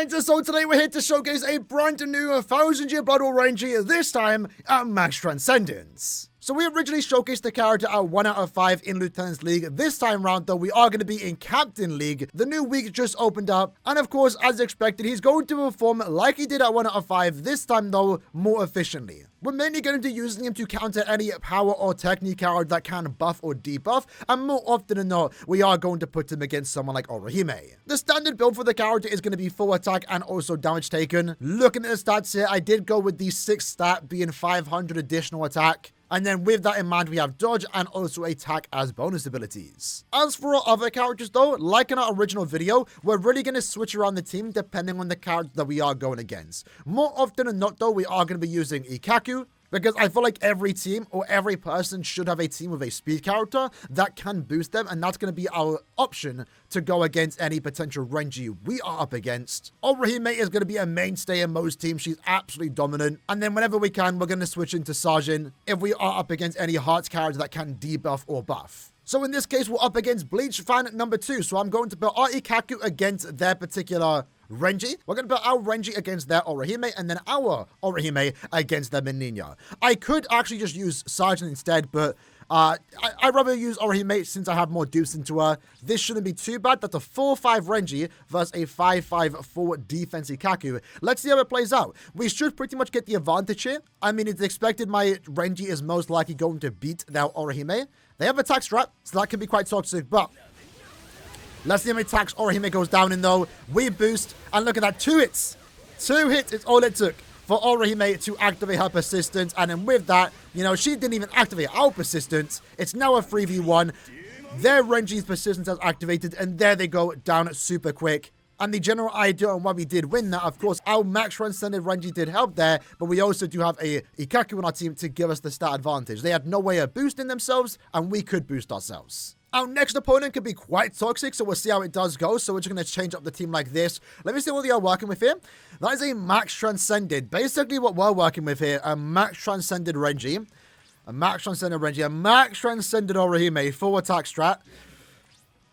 Alright, so today we're here to showcase a brand new 1000-year Blood War Ranger, this time at Max Transcendence. So we originally showcased the character at 1 out of 5 in Lieutenant's League. This time round though, we are going to be in Captain League. The new week just opened up, and of course, as expected, he's going to perform like he did at 1 out of 5, this time though, more efficiently. We're mainly going to be using him to counter any power or technique card that can buff or debuff, and more often than not, we are going to put him against someone like Orihime. The standard build for the character is going to be full attack and also damage taken. Looking at the stats here, I did go with the 6th stat being 500 additional attack. And then with that in mind, we have dodge and also attack as bonus abilities. As for our other characters though, like in our original video, we're really going to switch around the team depending on the character that we are going against. More often than not though, we are going to be using Ikkaku, because I feel like every team or every person should have a team with a speed character that can boost them, and that's going to be our option to go against any potential Renji we are up against. Orihime is going to be a mainstay in most teams. She's absolutely dominant. And then whenever we can, we're going to switch into Sajin if we are up against any Hearts character that can debuff or buff. So in this case, we're up against Bleach fan number 2. So I'm going to put our Ikkaku against their particular Renji. We're going to put our Renji against their Orihime, and then our Orihime against their Meninya. I could actually just use Sajin instead, but I'd rather use Orihime since I have more dupes into her. This shouldn't be too bad. That's a 4-5 Renji versus a 5-5 full defense Ikkaku. Let's see how it plays out. We should pretty much get the advantage here. I mean, it's expected my Renji is most likely going to beat their Orihime. They have attack strat, so that can be quite toxic, but let's see how many attacks Orihime goes down in though. We boost, and look at that, 2 hits. 2 hits is all it took for Orihime to activate her persistence, and then with that, you know, she didn't even activate our persistence. It's now a 3v1. Their Renji's persistence has activated, and there they go down super quick. And the general idea on why we did win that, of course, our Max Transcended Renji did help there, but we also do have a Ikkaku on our team to give us the stat advantage. They had no way of boosting themselves, and we could boost ourselves. Our next opponent could be quite toxic, so we'll see how it does go. So we're just going to change up the team like this. Let me see what we are working with here. That is a Max Transcended. Basically what we're working with here, a Max Transcended Renji. A Max Transcended Renji. A Max Transcended Orihime. Full attack strat.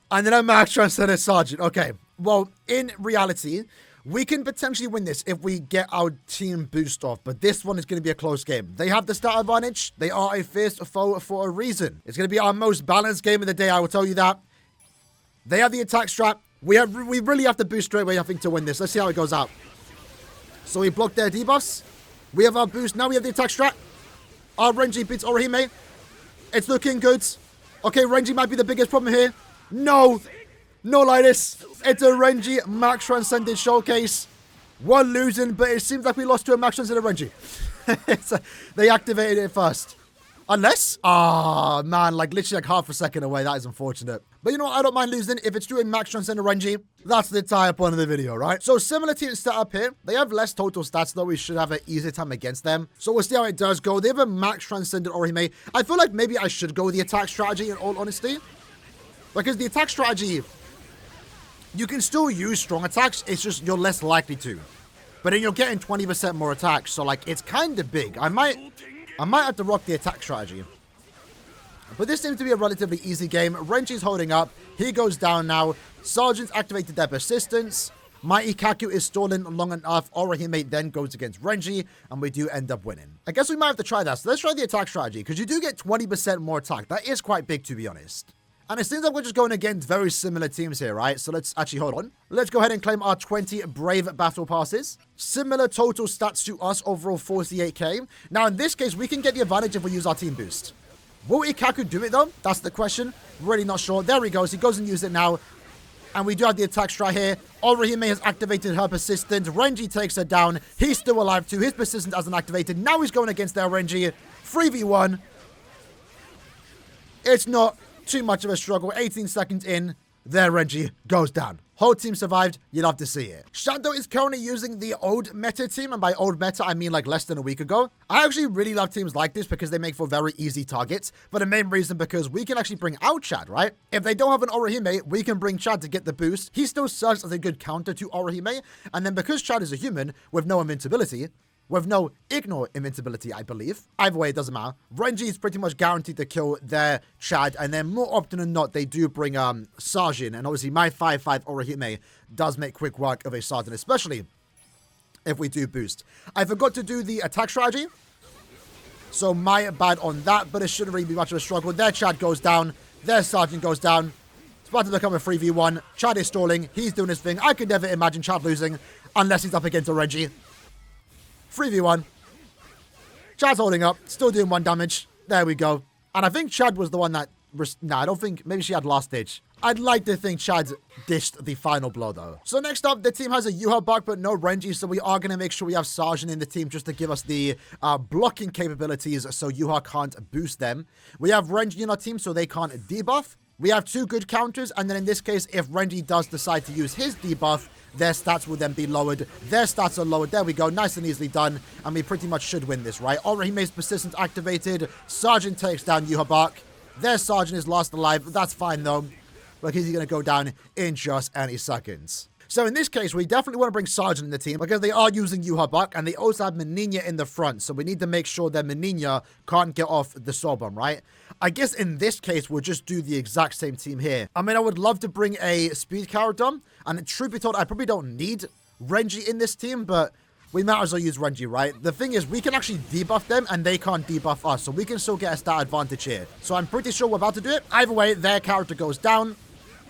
And then a Max Transcended Sergeant. Okay. Well, in reality, we can potentially win this if we get our team boost off, but this one is going to be a close game. They have the stat advantage. They are a fierce foe for a reason. It's going to be our most balanced game of the day, I will tell you that. They have the attack strat. We really have to boost straight away, I think, to win this. Let's see how it goes out. So we blocked their debuffs. We have our boost. Now we have the attack strat. Our Renji beats Orihime. It's looking good. Okay, Renji might be the biggest problem here. No. No, Linus. It's a Renji Max Transcended showcase. We're losing, but it seems like we lost to a Max Transcended Renji. They activated it first. Unless, man, like literally like half a second away. That is unfortunate. But you know what? I don't mind losing if it's doing Max Transcended Renji. That's the entire point of the video, right? So similar team stat up here. They have less total stats, though. We should have an easier time against them. So we'll see how it does go. They have a Max Transcended Orihime. I feel like maybe I should go with the attack strategy in all honesty. Because the attack strategy, you can still use strong attacks, it's just you're less likely to. But then you're getting 20% more attacks, so like it's kind of big. I might have to rock the attack strategy. But this seems to be a relatively easy game. Renji's holding up. He goes down now. Sergeant's activated their persistence. My Ikkaku is stalling long enough. Orihime then goes against Renji, and we do end up winning. I guess we might have to try that. So let's try the attack strategy, because you do get 20% more attack. That is quite big, to be honest. And it seems like we're just going against very similar teams here, right? So let's actually, hold on. Let's go ahead and claim our 20 Brave Battle Passes. Similar total stats to us, overall 48k. Now, in this case, we can get the advantage if we use our team boost. Will Ikkaku do it, though? That's the question. Really not sure. There he goes. He goes and uses it now. And we do have the attack strat here. Orihime has activated her persistence. Renji takes her down. He's still alive, too. His persistence hasn't activated. Now he's going against their Renji. 3v1. It's not too much of a struggle. 18 seconds in, their Renji goes down. Whole team survived. You'd love to see it. Shadow is currently using the old meta team, and by old meta, I mean like less than a week ago. I actually really love teams like this because they make for very easy targets. But the main reason, because we can actually bring out Chad, right? If they don't have an Orihime, we can bring Chad to get the boost. He still serves as a good counter to Orihime. And then because Chad is a human with no invincibility, with no ignore invincibility, I believe. Either way, it doesn't matter. Renji is pretty much guaranteed to kill their Chad, and then more often than not, they do bring Sajin, and obviously my 5-5 Orihime does make quick work of a Sajin, especially if we do boost. I forgot to do the attack strategy, so my bad on that, but it shouldn't really be much of a struggle. Their Chad goes down, their Sergeant goes down. It's about to become a 3v1. Chad is stalling, he's doing his thing. I could never imagine Chad losing unless he's up against a Renji. 3v1. Chad's holding up, still doing 1 damage. There we go. And I think Chad was the one that... I don't think... Maybe she had last ditch. I'd like to think Chad dished the final blow, though. So next up, the team has a Yuha buck, but no Renji, so we are going to make sure we have Sajin in the team just to give us the blocking capabilities so Yuha can't boost them. We have Renji in our team, so they can't debuff. We have 2 good counters, and then in this case, if Renji does decide to use his debuff, their stats will then be lowered. Their stats are lowered. There we go. Nice and easily done. And we pretty much should win this, right? Orihime's Persistence activated. Sergeant takes down Yuha Bark. Their Sergeant is last alive. That's fine, though, because he's going to go down in just any seconds. So in this case, we definitely want to bring Sergeant in the team because they are using Yuha Buck, and they also have Meninya in the front. So we need to make sure that Meninya can't get off the Soul Bomb, right? I guess in this case, we'll just do the exact same team here. I mean, I would love to bring a speed character, and truth be told, I probably don't need Renji in this team, but we might as well use Renji, right? The thing is, we can actually debuff them, and they can't debuff us, so we can still get a stat advantage here. So I'm pretty sure we're about to do it. Either way, their character goes down.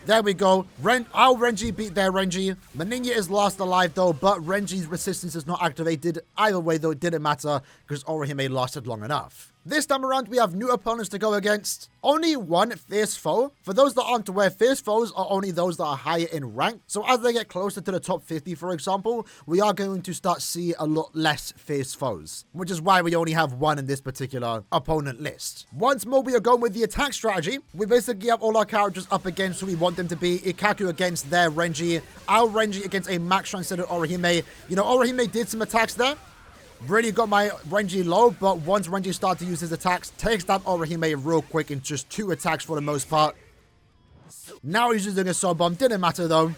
There we go. Our Renji beat their Renji. Meninya is last alive, though, but Renji's resistance is not activated. Either way, though, it didn't matter because Orihime lasted long enough. This time around, we have new opponents to go against. Only one fierce foe. For those that aren't aware, fierce foes are only those that are higher in rank. So as they get closer to the top 50, for example, we are going to start see a lot less fierce foes, which is why we only have one in this particular opponent list. Once more, we are going with the attack strategy. We basically have all our characters up against who we want them to be. Ikkaku against their Renji. Our Renji against a max transcendent Orihime. You know, Orihime did some attacks there. Really got my Renji low, but once Renji started to use his attacks, takes down Orihime real quick in just 2 attacks for the most part. Now he's using a Soul Bomb. Didn't matter, though.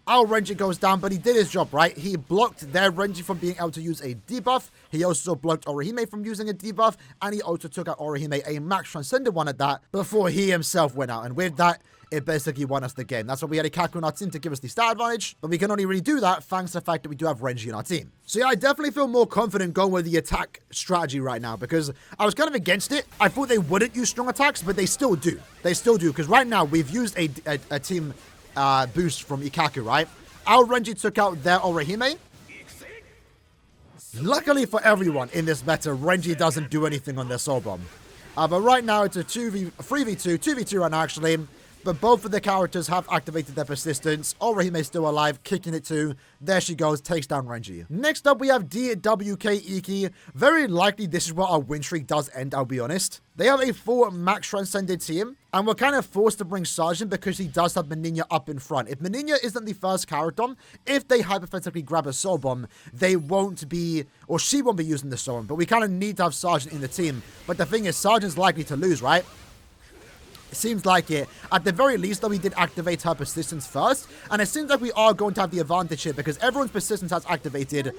Our Renji goes down, but he did his job, right? He blocked their Renji from being able to use a debuff. He also blocked Orihime from using a debuff, and he also took out Orihime, a max transcendent one at that, before he himself went out. And with that, it basically won us the game. That's why we had Ikkaku in our team to give us the stat advantage, but we can only really do that thanks to the fact that we do have Renji in our team. So yeah, I definitely feel more confident going with the attack strategy right now because I was kind of against it. I thought they wouldn't use strong attacks, but they still do. They still do, because right now we've used a team boost from Ikkaku, right? Our Renji took out their Orihime. Luckily for everyone in this meta, Renji doesn't do anything on their Soul Bomb. But right now it's a 3v2, 2v2 right now actually. But both of the characters have activated their persistence. Orihime is still alive, kicking it too. There she goes, takes down Renji. Next up, we have DWK Iki. Very likely this is where our win streak does end, I'll be honest. They have a full max transcended team, and we're kind of forced to bring Sergeant because he does have Meninya up in front. If Meninya isn't the first character, if they hypothetically grab a Soul Bomb, they won't be, or she won't be using the Soul Bomb, but we kind of need to have Sergeant in the team. But the thing is, Sergeant's likely to lose, right? It seems like it. At the very least, though, we did activate her persistence first. And it seems like we are going to have the advantage here because everyone's persistence has activated.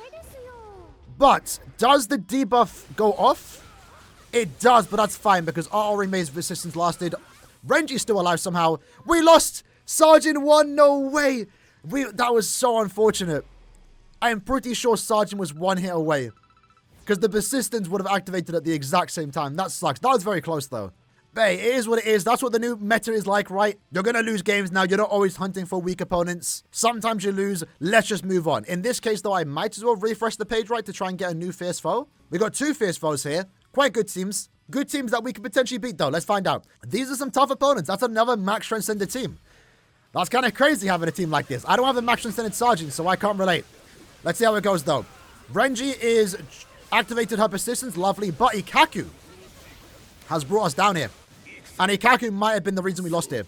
But does the debuff go off? It does, but that's fine because our Orihime's resistance lasted. Renji's still alive somehow. We lost! Sergeant won! No way! That was so unfortunate. I am pretty sure Sergeant was 1 hit away. Because the persistence would have activated at the exact same time. That sucks. That was very close, though. But hey, it is what it is. That's what the new meta is like, right? You're going to lose games now. You're not always hunting for weak opponents. Sometimes you lose. Let's just move on. In this case, though, I might as well refresh the page, right, to try and get a new fierce foe. We got 2 fierce foes here. Quite good teams. Good teams that we could potentially beat, though. Let's find out. These are some tough opponents. That's another max transcended team. That's kind of crazy having a team like this. I don't have a max transcended Sergeant, so I can't relate. Let's see how it goes, though. Renji is activated her persistence. Lovely. But Ikkaku has brought us down here. And Ikkaku might have been the reason we lost here.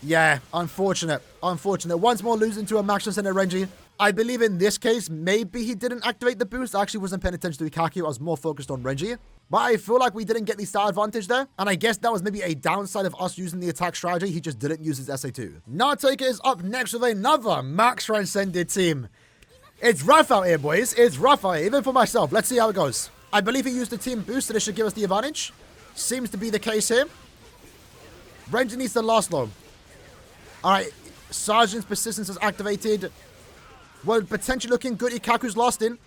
Yeah, unfortunate. Unfortunate. Once more losing to a max transcendent Renji. I believe in this case, maybe he didn't activate the boost. I actually wasn't paying attention to Ikkaku. I was more focused on Renji. But I feel like we didn't get the star advantage there. And I guess that was maybe a downside of us using the attack strategy. He just didn't use his SA2. Nartaker is up next with another max transcended team. It's rough out here, boys. It's rough out here, even for myself. Let's see how it goes. I believe he used the team boost, so this should give us the advantage. Seems to be the case here. Renji needs to last long. Alright, Sergeant's persistence is activated. Well, potentially looking good. Ikaku's last in.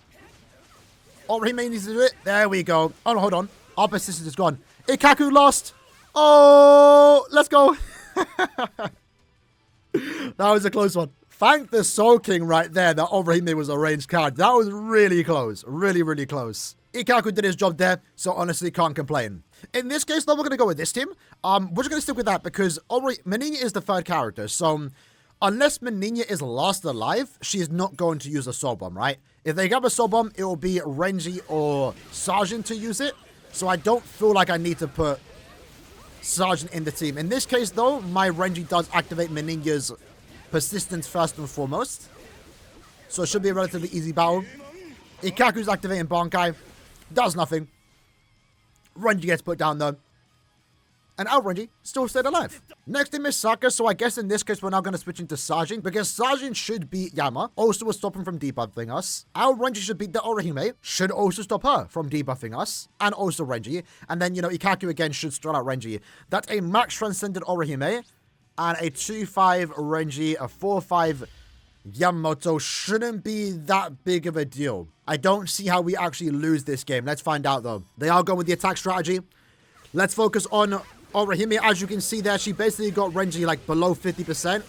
Orihime needs to do it. There we go. Oh, no, hold on. Our persistence is gone. Ikaku lost. Oh, let's go. That was a close one. Thank the Soul King right there that Orihime was a ranged card. That was really close. Really, really close. Ikaku did his job there, so honestly can't complain. In this case, though, we're going to go with this team. We're just going to stick with that because Meninya is the third character, so unless Meninya is last alive, she is not going to use a Soul Bomb, right? If they grab a Soul Bomb, it will be Renji or Sergeant to use it, so I don't feel like I need to put Sergeant in the team. In this case, though, my Renji does activate Meninya's persistence first and foremost, so it should be a relatively easy battle. Ikaku's activating Bankai. Does nothing. Renji gets put down though. And our Renji still stayed alive. Next team is Saka, so I guess in this case we're now going to switch into Sergeant because Sergeant should beat Yama. Also will stop him from debuffing us. Our Renji should beat the Orihime. Should also stop her from debuffing us. And also Renji. And then, you know, Ikaku again should stall out Renji. That's a max transcended Orihime. And a 2-5 Renji, a 4-5 Yamamoto shouldn't be that big of a deal. I don't see how we actually lose this game. Let's find out, though. They are going with the attack strategy. Let's focus on Orihime. As you can see there, she basically got Renji, like, below 50%.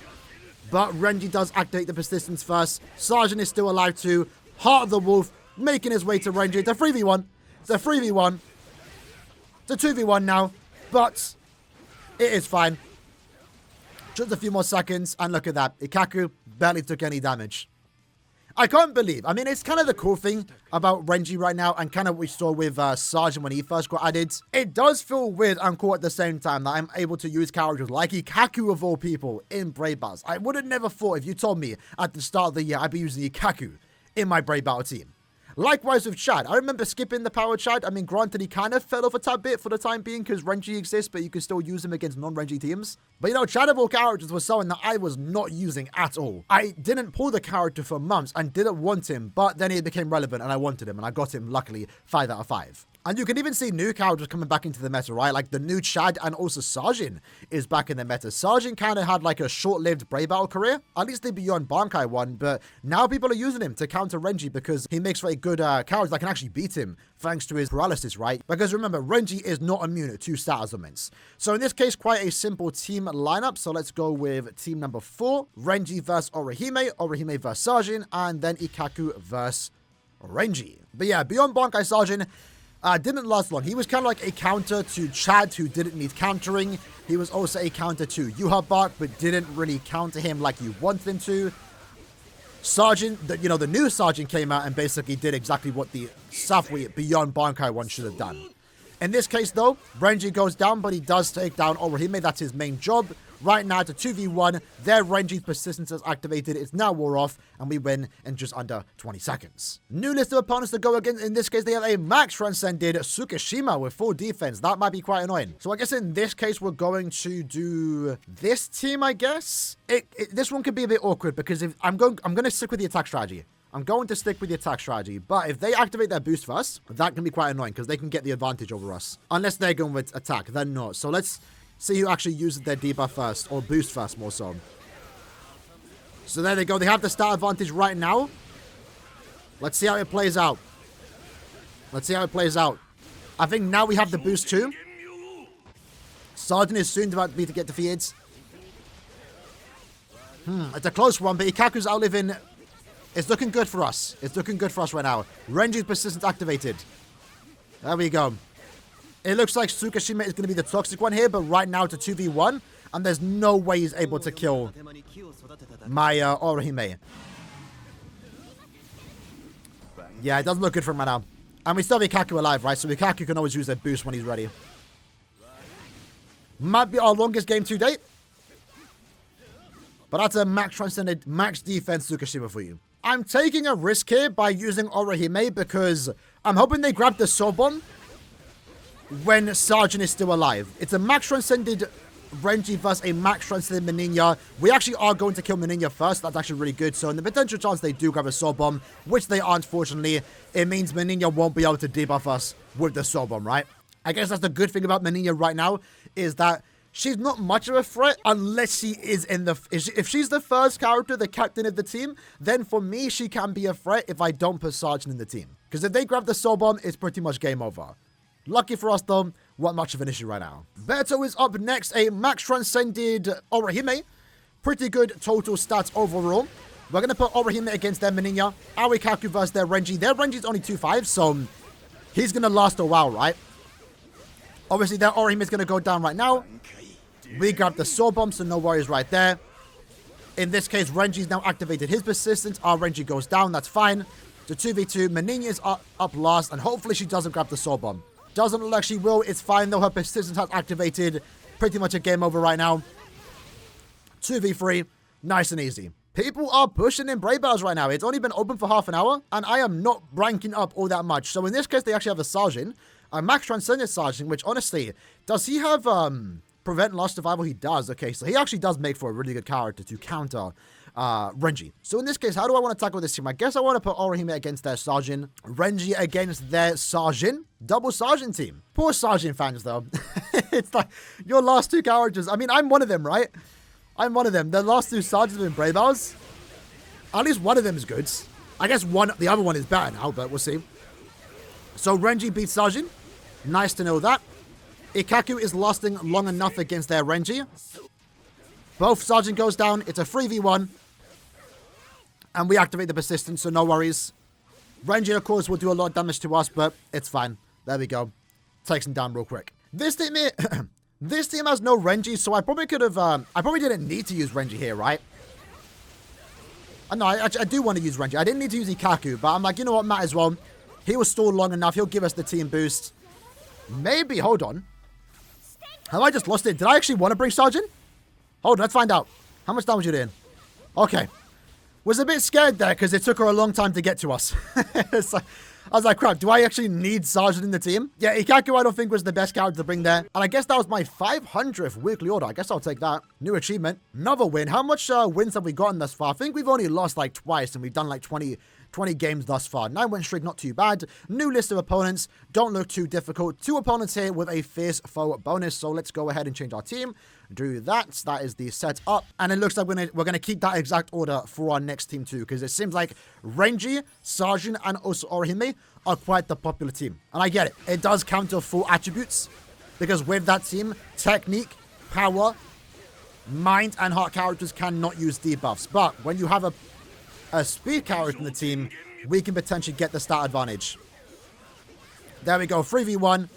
But Renji does activate the persistence first. Sergeant is still alive, too. Heart of the Wolf making his way to Renji. It's a 3v1. It's a 3v1. It's a 2v1 now. But it is fine. Just a few more seconds, and look at that. Ikaku barely took any damage. I can't believe. I mean, it's kind of the cool thing about Renji right now, and kind of what we saw with Sergeant when he first got added. It does feel weird and cool at the same time that I'm able to use characters like Ikaku of all people in Brave Battles. I would have never thought if you told me at the start of the year I'd be using Ikaku in my Brave Battle team. Likewise with Chad. I remember skipping the power Chad. I mean, granted, he kind of fell off a tad bit for the time being because Renji exists, but you can still use him against non-Renji teams. But, you know, Chad of all characters was someone that I was not using at all. I didn't pull the character for months and didn't want him, but then he became relevant and I wanted him, and I got him, luckily, 5 out of 5. And you can even see new characters coming back into the meta, right? Like the new Chad and also Sergeant is back in the meta. Sergeant kind of had like a short-lived Brave Battle career, at least the Beyond Bankai one, but now people are using him to counter Renji because he makes for a good character that can actually beat him thanks to his paralysis, right? Because remember, Renji is not immune to status augments. So in this case, quite a simple team lineup. So let's go with team number 4. Renji versus Orihime, Orihime versus Sergeant, and then Ikaku versus Renji. But yeah, Beyond Bankai Sergeant didn't last long. He was kind of like a counter to Chad, who didn't need countering. He was also a counter to Yhwach, but didn't really counter him like you wanted him to. Sergeant, the new Sergeant came out and basically did exactly what the Safwi Beyond Bankai one should have done. In this case, though, Renji goes down, but he does take down Orihime. That's his main job. Right now, it's a 2v1. Their Renji's persistence is activated. It's now war off, and we win in just under 20 seconds. New list of opponents to go against. In this case, they have a max transcended Tsukishima with full defense. That might be quite annoying. So I guess in this case, we're going to do this team, I guess. This one could be a bit awkward because if I'm going to stick with the attack strategy. I'm going to stick with the attack strategy, but if they activate their boost first, that can be quite annoying because they can get the advantage over us. Unless they're going with attack, they're not. So let's see who actually uses their debuff first, or boost first more so. So there they go. They have the stat advantage right now. Let's see how it plays out. Let's see how it plays out. I think now we have the boost too. Sergeant is soon about to get defeated. It's a close one, but Ikaku's outliving. It's looking good for us. It's looking good for us right now. Renji's persistence activated. There we go. It looks like Tsukishima is going to be the toxic one here, but right now it's a 2v1, and there's no way he's able to kill my Orihime. Yeah, it doesn't look good for him right now. And we still have Ikaku alive, right? So Ikaku can always use their boost when he's ready. Might be our longest game to date. But that's a max transcended, max defense Tsukishima for you. I'm taking a risk here by using Orihime because I'm hoping they grab the Soul Bomb when Sergeant is still alive. It's a max transcended Renji versus a max transcended Meninia. We actually are going to kill Meninia first. That's actually really good. So in the potential chance they do grab a Soul Bomb, which they aren't, fortunately, it means Meninia won't be able to debuff us with the Soul Bomb, right? I guess that's the good thing about Meninia right now, is that she's not much of a threat unless she is in the... If she's the first character, the captain of the team, then for me, she can be a threat if I don't put Sergeant in the team. Because if they grab the Soul Bomb, it's pretty much game over. Lucky for us, though, not much of an issue right now. Beto is up next, a max transcended Orihime. Pretty good total stats overall. We're going to put Orihime against their Meninia. Awikaku versus their Renji. Their Renji's only 2-5, so he's going to last a while, right? Obviously, their Orihime is going to go down right now. We grab the Soul Bomb, so no worries right there. In this case, Renji's now activated his persistence. Our Renji goes down, that's fine. So 2v2, Meninia is up last, and hopefully she doesn't grab the Soul Bomb. Doesn't look like she will. It's fine, though. Her persistence has activated. Pretty much a game over right now. 2v3. Nice and easy. People are pushing in Brave Battles right now. It's only been open for half an hour, and I am not ranking up all that much. So in this case, they actually have a Sergeant. A Max Transcendent Sergeant, which honestly, does he have Prevent Lost Survival? He does. Okay, so he actually does make for a really good character to counter Renji. So in this case, how do I want to tackle this team? I guess I want to put Orihime against their Sergeant, Renji against their Sergeant. Double Sergeant team. Poor Sergeant fans, though. It's like, your last two characters. I mean, I'm one of them, right? I'm one of them. The last two Sergeants have been Brave Battles. At least one of them is good. I guess the other one is better now, but we'll see. So Renji beats Sergeant. Nice to know that. Ikkaku is lasting long enough against their Renji. Both Sergeant goes down. It's a 3v1. And we activate the persistence, so no worries. Renji, of course, will do a lot of damage to us, but it's fine. There we go. Takes him down real quick. This team here... This team has no Renji, so I probably could have... I probably didn't need to use Renji here, right? No, I do want to use Renji. I didn't need to use Ikkaku, but I'm like, you know what, might as well. He was stalled long enough. He'll give us the team boost. Maybe, hold on. Have I just lost it? Did I actually want to bring Sergeant? Hold on, let's find out. How much damage you doing? Okay. Was a bit scared there because it took her a long time to get to us. I was like, crap, do I actually need Sergeant in the team? Yeah, Ikkaku I don't think was the best character to bring there. And I guess that was my 500th weekly order. I guess I'll take that. New achievement. Another win. How much wins have we gotten thus far? I think we've only lost like twice and we've done like 20 games thus far. 9-win streak, not too bad. New list of opponents. Don't look too difficult. 2 opponents here with a fierce foe bonus. So let's go ahead and change our team. Do that. That is the setup. And it looks like we're going to keep that exact order for our next team too. Because it seems like Renji, Sergeant, and also Orihime are quite the popular team. And I get it. It does counter full attributes. Because with that team, technique, power, mind, and heart characters cannot use debuffs. But when you have a speed character in the team, we can potentially get the stat advantage. There we go. 3v1.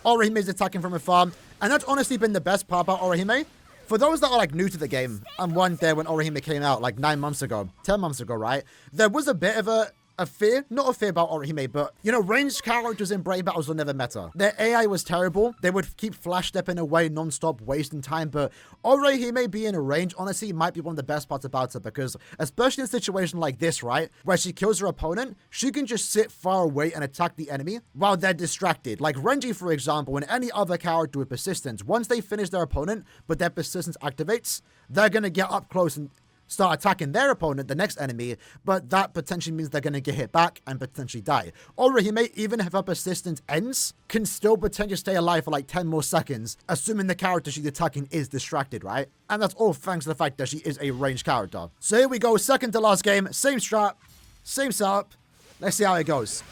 Orihime is attacking from afar. And that's honestly been the best part about Orihime. For those that are like new to the game, and one day when Orihime came out like 9 months ago, 10 months ago, right? There was a bit of a fear, not a fear about Orihime, but, you know, ranged characters in Brave Battles will never matter. Their AI was terrible. They would keep flash stepping away non-stop, wasting time, but Orihime being a range, honestly, might be one of the best parts about her, because especially in a situation like this, right, where she kills her opponent, she can just sit far away and attack the enemy while they're distracted. Like Renji, for example, and any other character with persistence, once they finish their opponent, but their persistence activates, they're going to get up close and start attacking their opponent, the next enemy, but that potentially means they're going to get hit back and potentially die. Orihime, even if her persistence ends, can still potentially stay alive for like 10 more seconds, assuming the character she's attacking is distracted, right? And that's all thanks to the fact that she is a ranged character. So here we go, second to last game, same strat, same setup. Let's see how it goes.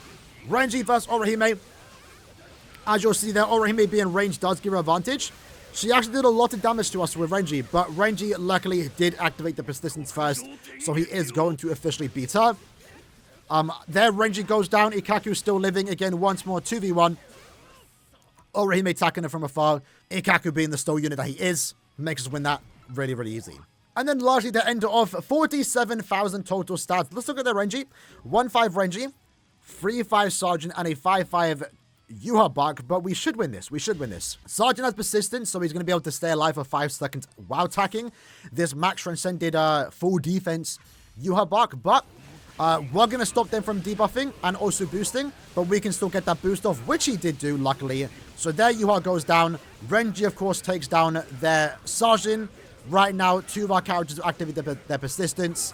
Renji versus Orihime. As you'll see there, Orihime being ranged does give her advantage. She actually did a lot of damage to us with Renji, but Renji luckily did activate the persistence first, so he is going to officially beat her. There, Renji goes down. Ikkaku still living again once more, 2v1. Orihime attacking her from afar. Ikkaku being the stole unit that he is, makes us win that really, really easy. And then largely the end of 47,000 total stats. Let's look at the Renji. 1-5 Renji, 3-5 Sergeant, and a 5-5 Yhwach, but we should win this. We should win this. Sergeant has persistence, so he's going to be able to stay alive for 5 seconds while attacking. This max transcended full defense Yhwach, but we're going to stop them from debuffing and also boosting, but we can still get that boost off, which he did do, luckily. So there Yhwach goes down. Renji, of course, takes down their Sajin. Right now, 2 of our characters have activated their persistence,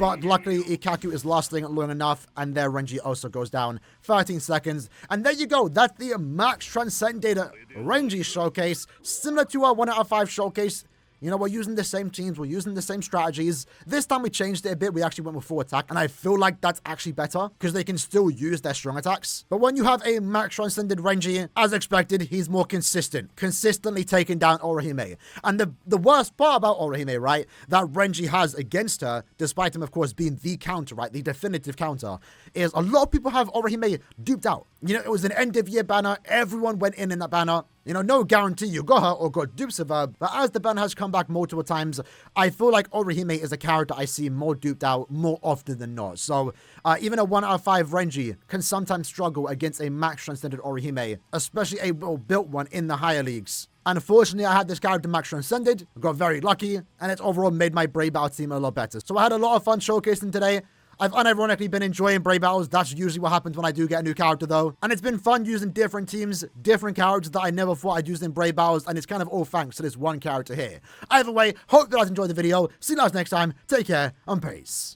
but luckily Ikaku is lasting long enough, and their Renji also goes down. 13 seconds, and there you go. That's the Max Transcended Renji showcase, similar to our 1 out of 5 showcase. You know, we're using the same teams, we're using the same strategies. This time we changed it a bit. We actually went with full attack, and I feel like that's actually better because they can still use their strong attacks. But when you have a Max Transcended Renji, as expected, he's more consistently taking down Orihime. And the worst part about Orihime, right, that Renji has against her, despite him, of course, being the counter, right, the definitive counter, is a lot of people have Orihime duped out. You know, it was an end of year banner. Everyone went in that banner. You know, no guarantee you got her or got dupes of her, but as the banner has come back multiple times, I feel like Orihime is a character I see more duped out more often than not. So even a 1 out of 5 Renji can sometimes struggle against a Max Transcended Orihime, especially a well-built one in the higher leagues. Unfortunately, I had this character Max Transcended, got very lucky, and it's overall made my Brave Battle team a lot better. So I had a lot of fun showcasing today. I've unironically been enjoying Brave Battles. That's usually what happens when I do get a new character, though. And it's been fun using different teams, different characters that I never thought I'd use in Brave Battles, and it's kind of all thanks to this one character here. Either way, hope that you guys enjoyed the video. See you guys next time. Take care, and peace.